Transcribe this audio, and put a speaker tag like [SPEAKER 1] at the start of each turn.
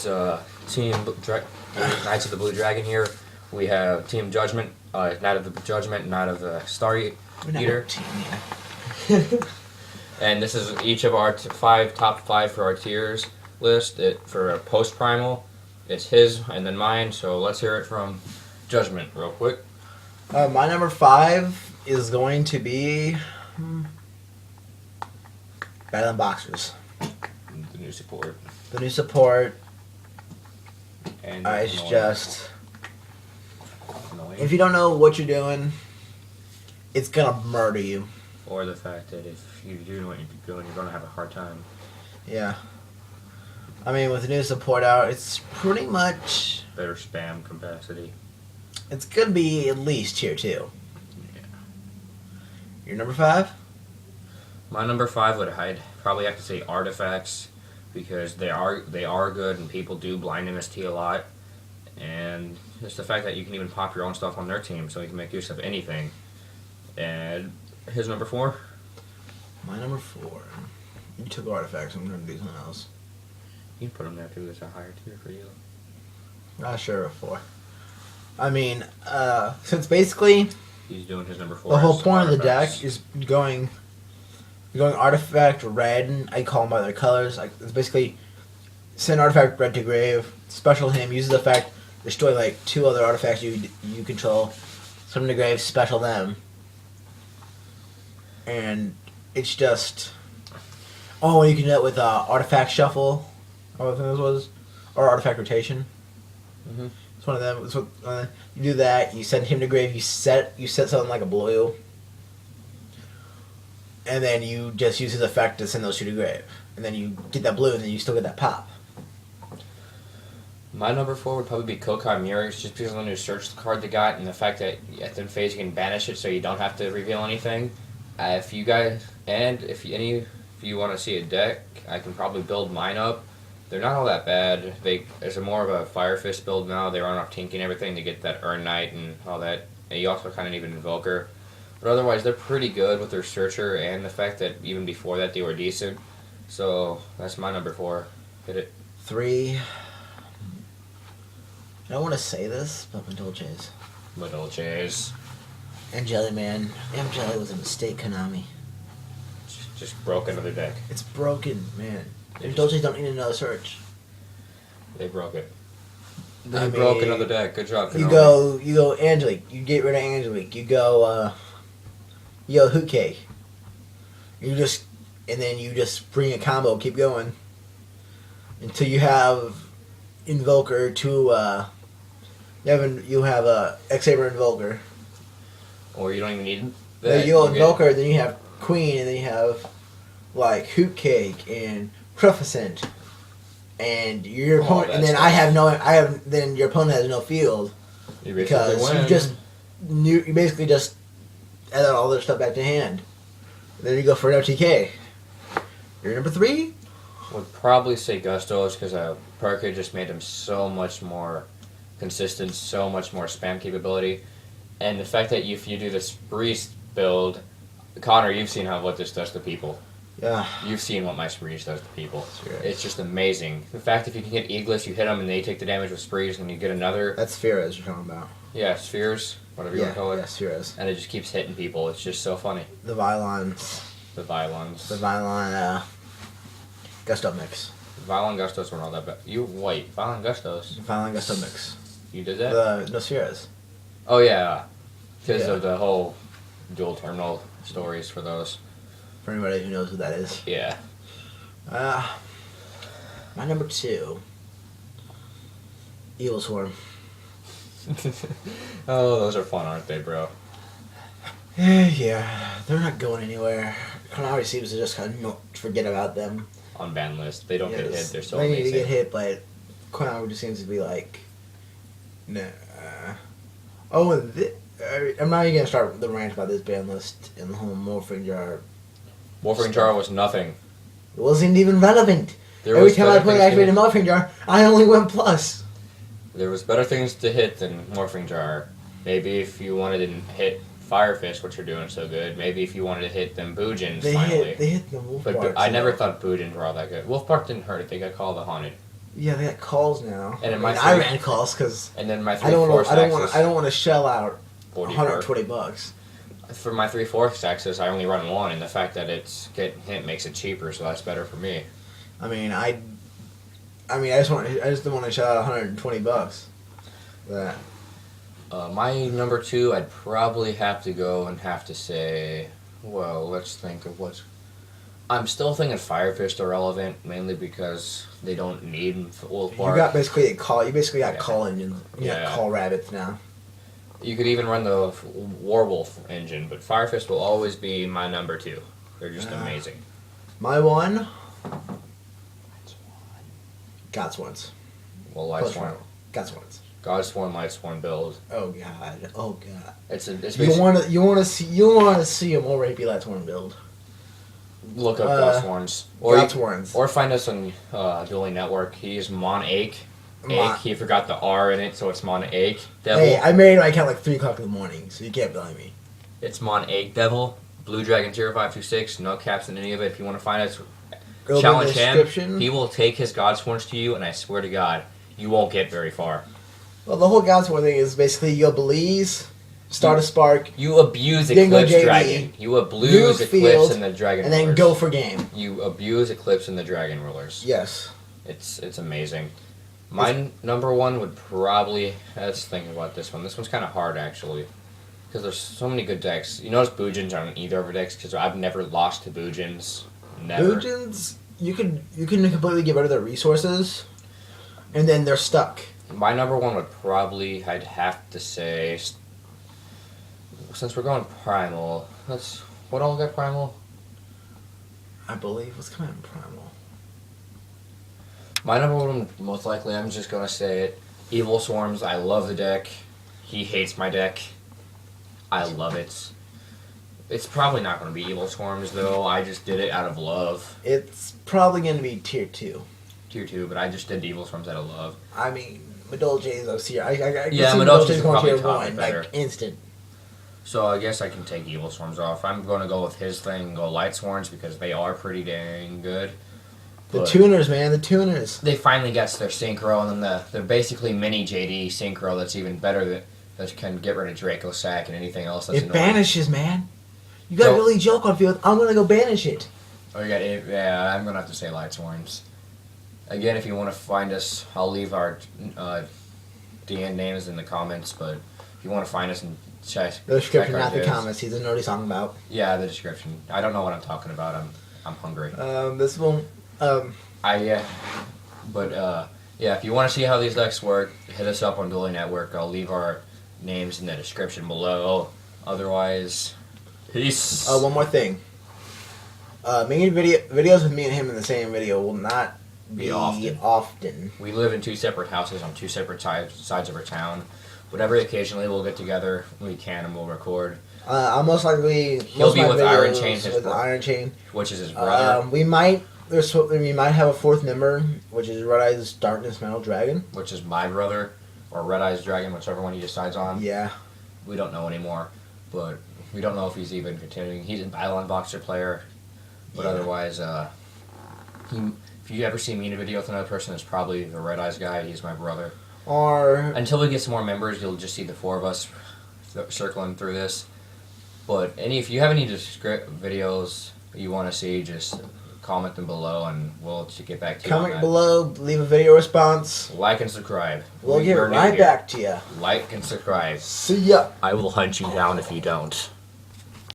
[SPEAKER 1] It's Team Knights of the Blue Dragon here. We have Team Judgment, Knight of the Judgment, Knight of the Star Eater. And this is each of our top five for our tiers list. For a post primal, it's his and then mine. So let's hear it from Judgment real quick.
[SPEAKER 2] My number 5 is going to be Battling Boxers.
[SPEAKER 1] The new support.
[SPEAKER 2] The new support.
[SPEAKER 1] And
[SPEAKER 2] It's just
[SPEAKER 1] annoying.
[SPEAKER 2] if you don't know what you're doing, it's gonna murder you.
[SPEAKER 1] Or the fact that if you do know what you're doing, you're gonna have a hard time.
[SPEAKER 2] Yeah. I mean, with the new support out, it's pretty much
[SPEAKER 1] Better spam capacity.
[SPEAKER 2] it's gonna be at least tier 2.
[SPEAKER 1] Yeah.
[SPEAKER 2] Your number 5?
[SPEAKER 1] My number 5 I'd probably have to say artifacts, because they are good and people do blind MST a lot, and just the fact that you can even pop your own stuff on their team, so you can make use of anything. And his number 4.
[SPEAKER 2] My number 4. You took artifacts. I'm gonna do something else.
[SPEAKER 1] You can put him there too. It's a higher tier for you.
[SPEAKER 2] Sure, a 4. I mean, since basically
[SPEAKER 1] He's doing his number 4.
[SPEAKER 2] the whole
[SPEAKER 1] as
[SPEAKER 2] point of the
[SPEAKER 1] artifacts.
[SPEAKER 2] deck is going artifact red. I call them by their colors. Like, it's basically send artifact red to grave. Special him uses the fact destroy like 2 other artifacts you control. Send them to grave. Special them. And it's just you can do that with artifact shuffle. Or what this was, or artifact rotation.
[SPEAKER 1] Mhm.
[SPEAKER 2] It's one of them. It's what, you do that. You send him to grave. You set something like a blue, and then you just use his effect to send those 2 to grave. And then you get that blue, and then you still get that pop.
[SPEAKER 1] My number 4 would probably be Kokai Mirrors, just because of the new search card they got, and the fact that at the end phase you can banish it, so you don't have to reveal anything. If you guys, and if you want to see a deck, I can probably build mine up. They're not all that bad. There's more of a Fire Fist build now. They run off Tink and everything to get that Earn Knight and all that. And you also kind of need an Invoker. But otherwise, they're pretty good with their Searcher, and the fact that even before that they were decent. So that's my number 4. Hit it.
[SPEAKER 2] 3. I don't want to say this, but Madolches.
[SPEAKER 1] Madolches.
[SPEAKER 2] And Jellyman. Damn, Jelly was a mistake, Konami.
[SPEAKER 1] Just broke another deck.
[SPEAKER 2] It's broken, man.
[SPEAKER 1] They
[SPEAKER 2] Madolches don't need another search.
[SPEAKER 1] They broke it.
[SPEAKER 2] I
[SPEAKER 1] They broke
[SPEAKER 2] mean,
[SPEAKER 1] another deck. Good job,
[SPEAKER 2] You
[SPEAKER 1] Konami.
[SPEAKER 2] go Angelique. You get rid of Angelique. You go Hookay. And then you just bring a combo, keep going. Until you have Invoker to you have a X-Saber Invoker.
[SPEAKER 1] Or you don't even need
[SPEAKER 2] Then
[SPEAKER 1] that.
[SPEAKER 2] you go
[SPEAKER 1] get-
[SPEAKER 2] Invoker, then you have Queen, and then you have like Hoot Cake and Cruficent. And your
[SPEAKER 1] All
[SPEAKER 2] opponent,
[SPEAKER 1] that
[SPEAKER 2] and then
[SPEAKER 1] stuff.
[SPEAKER 2] then your opponent has no field.
[SPEAKER 1] You basically
[SPEAKER 2] Because
[SPEAKER 1] win.
[SPEAKER 2] you basically just add all their stuff back to hand. Then you go for an OTK. Your number 3?
[SPEAKER 1] Would probably say Gustos, because Parker just made him so much more consistent, so much more spam capability. And the fact that if you do the Sprees build, Connor, you've seen what this does to people.
[SPEAKER 2] Yeah.
[SPEAKER 1] You've seen what my Sprees does to people.
[SPEAKER 2] Sure.
[SPEAKER 1] It's just amazing. The fact if you can get Eagles, you hit them and they take the damage with Sprees, and you get another.
[SPEAKER 2] That's Spheres you're talking about.
[SPEAKER 1] Yeah, Spheres, whatever you want to call it.
[SPEAKER 2] Yeah, Spheres.
[SPEAKER 1] And it just keeps hitting people. It's just so funny.
[SPEAKER 2] The Vylons.
[SPEAKER 1] The Vylons.
[SPEAKER 2] The Vylon Gusto mix.
[SPEAKER 1] Vylon Gustos weren't all that bad. Vylon Gustos.
[SPEAKER 2] Vylon Gusto mix.
[SPEAKER 1] You did that?
[SPEAKER 2] No Spheres.
[SPEAKER 1] Oh, yeah. Because
[SPEAKER 2] Yeah.
[SPEAKER 1] of the whole dual terminal stories for those.
[SPEAKER 2] For anybody who knows who that is.
[SPEAKER 1] Yeah.
[SPEAKER 2] My number 2. Evil Swarm.
[SPEAKER 1] Oh, those are fun, aren't they, bro?
[SPEAKER 2] Yeah, they're not going anywhere. Konami seems to just kind of forget about them.
[SPEAKER 1] On ban list. They don't get hit. They're so
[SPEAKER 2] they
[SPEAKER 1] amazing.
[SPEAKER 2] need to get hit, but Konami just seems to be like, nah. Oh, and I'm not even gonna start the rant about this ban list and the whole morphing jar.
[SPEAKER 1] Morphing Jar was nothing.
[SPEAKER 2] It wasn't even relevant.
[SPEAKER 1] There
[SPEAKER 2] Every
[SPEAKER 1] was
[SPEAKER 2] time I
[SPEAKER 1] better
[SPEAKER 2] played
[SPEAKER 1] things to
[SPEAKER 2] activated
[SPEAKER 1] hit.
[SPEAKER 2] morphing jar, I only went plus.
[SPEAKER 1] There was better things to hit than Morphing Jar. Maybe if you wanted to hit Fire Fist, which are doing so good. Maybe if you wanted to hit them Boojins,
[SPEAKER 2] They
[SPEAKER 1] finally.
[SPEAKER 2] hit the wolf
[SPEAKER 1] But
[SPEAKER 2] barks
[SPEAKER 1] I
[SPEAKER 2] a
[SPEAKER 1] never
[SPEAKER 2] lot.
[SPEAKER 1] thought Boojins were all that good. Wolf Park didn't hurt it. They got called the Haunted.
[SPEAKER 2] Yeah, they got calls now.
[SPEAKER 1] And in
[SPEAKER 2] I ran calls because
[SPEAKER 1] and then my
[SPEAKER 2] I don't
[SPEAKER 1] 3/4 axis.
[SPEAKER 2] I don't want to shell out
[SPEAKER 1] 44.
[SPEAKER 2] $120.
[SPEAKER 1] For my 3/4 axis, I only run one, and the fact that it's getting hit makes it cheaper, so that's better for me.
[SPEAKER 2] I mean, I just don't want to shell out $120. That.
[SPEAKER 1] My number 2, I'd probably have to go and have to say, well, let's think of what's. I'm still thinking Fire Fist are relevant, mainly because they don't need full
[SPEAKER 2] You
[SPEAKER 1] part.
[SPEAKER 2] got basically a call. You basically got
[SPEAKER 1] Yeah.
[SPEAKER 2] call engines. You got call rabbits now.
[SPEAKER 1] You could even run the Warwolf engine, but Fire Fist will always be my number 2. They're just amazing.
[SPEAKER 2] My one. Godsworns.
[SPEAKER 1] Well, Lightsworn.
[SPEAKER 2] Godsworns.
[SPEAKER 1] Godsworn, Lightsworn build.
[SPEAKER 2] Oh god. Oh god.
[SPEAKER 1] It's
[SPEAKER 2] You want to see a more rapey Lightsworn build.
[SPEAKER 1] look up Godsworns.
[SPEAKER 2] Godsworns.
[SPEAKER 1] Or find us on Dueling Network. He's Mon Ake. He forgot the R in it, so it's Mon Ake Devil.
[SPEAKER 2] Hey, I made my account like 3 o'clock in the morning, so you can't blame me.
[SPEAKER 1] It's Mon Ake Devil. Blue Dragon 0526. No caps in any of it. If you want to find us,
[SPEAKER 2] It'll
[SPEAKER 1] challenge
[SPEAKER 2] be in the
[SPEAKER 1] him.
[SPEAKER 2] description.
[SPEAKER 1] He will take his Godsworns to you, and I swear to God, you won't get very far.
[SPEAKER 2] Well, the whole Godsworn thing is basically you Belize, start a spark,
[SPEAKER 1] You abuse
[SPEAKER 2] Dingo
[SPEAKER 1] Eclipse
[SPEAKER 2] JD,
[SPEAKER 1] Dragon. You abuse
[SPEAKER 2] nuke
[SPEAKER 1] Eclipse
[SPEAKER 2] field,
[SPEAKER 1] and the Dragon
[SPEAKER 2] and then
[SPEAKER 1] Rulers.
[SPEAKER 2] go for game.
[SPEAKER 1] You abuse Eclipse and the Dragon Rulers.
[SPEAKER 2] Yes.
[SPEAKER 1] It's amazing. My number 1 would probably. Let's think about this one. This one's kind of hard, actually. Because there's so many good decks. You notice Boojins aren't either of our decks, because I've never lost to Boojins. Never.
[SPEAKER 2] Boojins, you can completely get rid of their resources, and then they're stuck.
[SPEAKER 1] My number 1 would probably, I'd have to say, since we're going Primal, what all got Primal?
[SPEAKER 2] I believe. What's coming in Primal?
[SPEAKER 1] My number 1, most likely, I'm just going to say it, Evil Swarms. I love the deck. He hates my deck. I love it. It's probably not going to be Evil Swarms, though. I just did it out of love.
[SPEAKER 2] It's probably going to be tier 2.
[SPEAKER 1] Tier 2, but I just did Evil Swarms out of love.
[SPEAKER 2] I mean, Madolche's up here. I
[SPEAKER 1] Yeah,
[SPEAKER 2] see
[SPEAKER 1] Madolche's
[SPEAKER 2] going
[SPEAKER 1] probably
[SPEAKER 2] tier
[SPEAKER 1] top
[SPEAKER 2] 1,
[SPEAKER 1] better.
[SPEAKER 2] like instant.
[SPEAKER 1] So I guess I can take Evil Swarms off. I'm going to go with his thing and go Light Swarms because they are pretty dang good.
[SPEAKER 2] The
[SPEAKER 1] But
[SPEAKER 2] tuners, man, the tuners.
[SPEAKER 1] they finally got their Synchro, and then they're basically mini JD Synchro that's even better that can get rid of Draco Sack and anything else that's
[SPEAKER 2] It
[SPEAKER 1] annoying.
[SPEAKER 2] banishes, man. You got
[SPEAKER 1] So-
[SPEAKER 2] really joke on field. I'm gonna go banish it.
[SPEAKER 1] Oh, you got it. Yeah, I'm gonna have to say Light Swarms. Again, if you want to find us, I'll leave our DN names in the comments. But if you want to find us and check
[SPEAKER 2] The description,
[SPEAKER 1] check our
[SPEAKER 2] not the
[SPEAKER 1] vids-
[SPEAKER 2] comments. He doesn't know what he's talking about.
[SPEAKER 1] Yeah, the description. I don't know what I'm talking about. I'm hungry.
[SPEAKER 2] This one.
[SPEAKER 1] Yeah, if you want to see how these decks work, hit us up on Dueling Network. I'll leave our names in the description below. Otherwise, peace.
[SPEAKER 2] One more thing. Making videos with me and him in the same video will not be often.
[SPEAKER 1] We live in 2 separate houses on 2 separate sides of our town. Whatever, occasionally we'll get together. We can and we'll record.
[SPEAKER 2] I'll most likely
[SPEAKER 1] He'll be with Iron Chain,
[SPEAKER 2] with Iron Chain,
[SPEAKER 1] which is his brother,
[SPEAKER 2] we might have a 4th member, which is Red Eyes Darkness Metal Dragon.
[SPEAKER 1] which is my brother, or Red Eyes Dragon, whichever one he decides on.
[SPEAKER 2] Yeah.
[SPEAKER 1] We don't know anymore, but we don't know if he's even continuing. He's a Battle Boxer player, but
[SPEAKER 2] Yeah.
[SPEAKER 1] otherwise, if you ever see me in a video with another person, it's probably the Red Eyes guy. He's my brother.
[SPEAKER 2] Or
[SPEAKER 1] Until we get some more members, you'll just see the 4 of us circling through this. But if you have any videos you want to see, just comment them below, and we'll get back to you.
[SPEAKER 2] comment
[SPEAKER 1] on that.
[SPEAKER 2] below, leave a video response.
[SPEAKER 1] Like and subscribe.
[SPEAKER 2] We'll get
[SPEAKER 1] We're new
[SPEAKER 2] right
[SPEAKER 1] here.
[SPEAKER 2] back to you.
[SPEAKER 1] Like and subscribe.
[SPEAKER 2] See ya.
[SPEAKER 1] I will hunt you down if you don't.